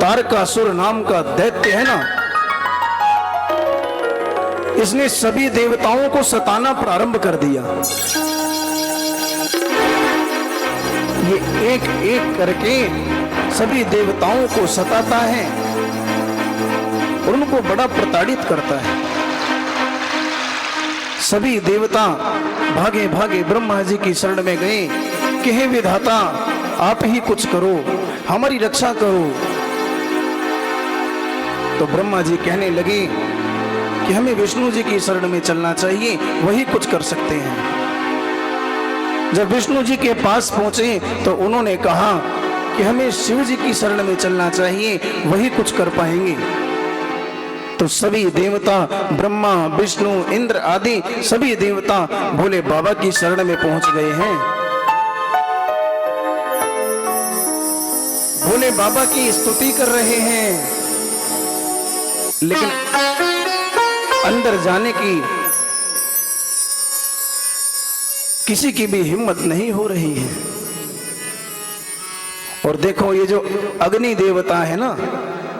तारकासुर नाम का दैत्य है ना, इसने सभी देवताओं को सताना प्रारंभ कर दिया। ये एक एक करके सभी देवताओं को सताता है और उनको बड़ा प्रताड़ित करता है। सभी देवता भागे भागे ब्रह्मा जी की शरण में गए कि हे विधाता, आप ही कुछ करो, हमारी रक्षा करो। तो ब्रह्मा जी कहने लगे कि हमें विष्णु जी की शरण में चलना चाहिए, वही कुछ कर सकते हैं। जब विष्णु जी के पास पहुंचे तो उन्होंने कहा कि हमें शिव जी की शरण में चलना चाहिए, वही कुछ कर पाएंगे। तो सभी देवता ब्रह्मा विष्णु इंद्र आदि सभी देवता भोले बाबा की शरण में पहुंच गए हैं। भोले बाबा की स्तुति कर रहे हैं, लेकिन अंदर जाने की किसी की भी हिम्मत नहीं हो रही है। और देखो ये जो अग्नि देवता है ना,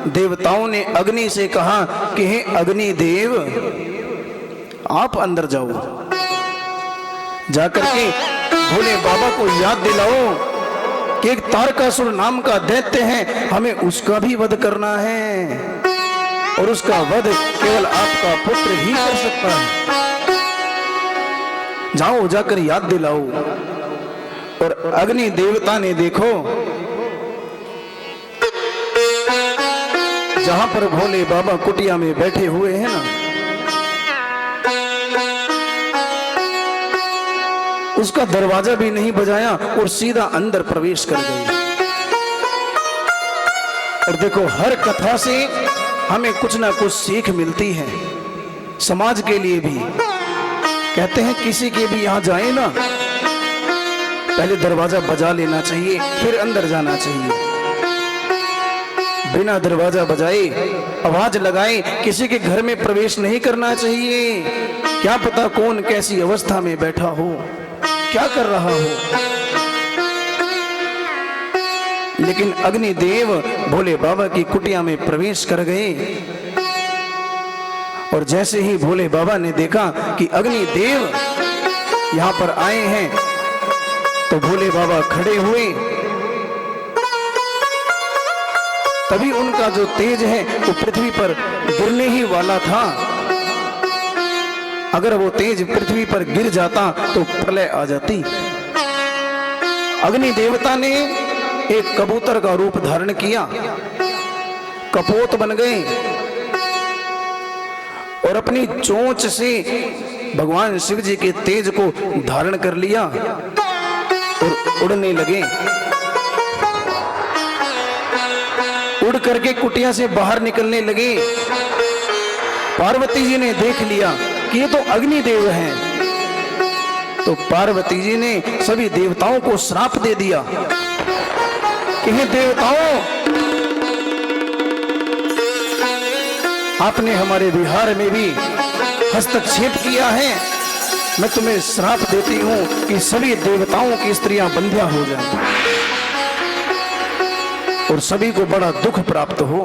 देवताओं ने अग्नि से कहा कि हे अग्नि देव, आप अंदर जाओ, जाकर के भोले बाबा को याद दिलाओ कि एक तारकासुर नाम का दैत्य है, हमें उसका भी वध करना है और उसका वध केवल आपका पुत्र ही कर सकता है। जाओ, जाकर याद दिलाओ। और अग्नि देवता ने देखो, जहां पर भोले बाबा कुटिया में बैठे हुए हैं ना, उसका दरवाजा भी नहीं बजाया और सीधा अंदर प्रवेश कर गए। और देखो, हर कथा से हमें कुछ ना कुछ सीख मिलती है, समाज के लिए भी। कहते हैं किसी के भी यहां जाए ना, पहले दरवाजा बजा लेना चाहिए, फिर अंदर जाना चाहिए। बिना दरवाजा बजाए, आवाज लगाए किसी के घर में प्रवेश नहीं करना चाहिए। क्या पता कौन कैसी अवस्था में बैठा हो, क्या कर रहा हो। लेकिन अग्निदेव भोले बाबा की कुटिया में प्रवेश कर गए। और जैसे ही भोले बाबा ने देखा कि अग्निदेव यहां पर आए हैं, तो भोले बाबा खड़े हुए। तभी उनका जो तेज है वो पृथ्वी पर गिरने ही वाला था। अगर वो तेज पृथ्वी पर गिर जाता तो प्रलय आ जाती। अग्नि देवता ने एक कबूतर का रूप धारण किया, कपोत बन गए और अपनी चोंच से भगवान शिव जी के तेज को धारण कर लिया और उड़ने लगे। उड़ करके कुटिया से बाहर निकलने लगे। पार्वती जी ने देख लिया कि ये तो अग्निदेव हैं। तो पार्वती जी ने सभी देवताओं को श्राप दे दिया कि हे देवताओं, आपने हमारे विहार में भी हस्तक्षेप किया है। मैं तुम्हें श्राप देती हूं कि सभी देवताओं की स्त्रियां बंध्या हो जाएं और सभी को बड़ा दुख प्राप्त हो।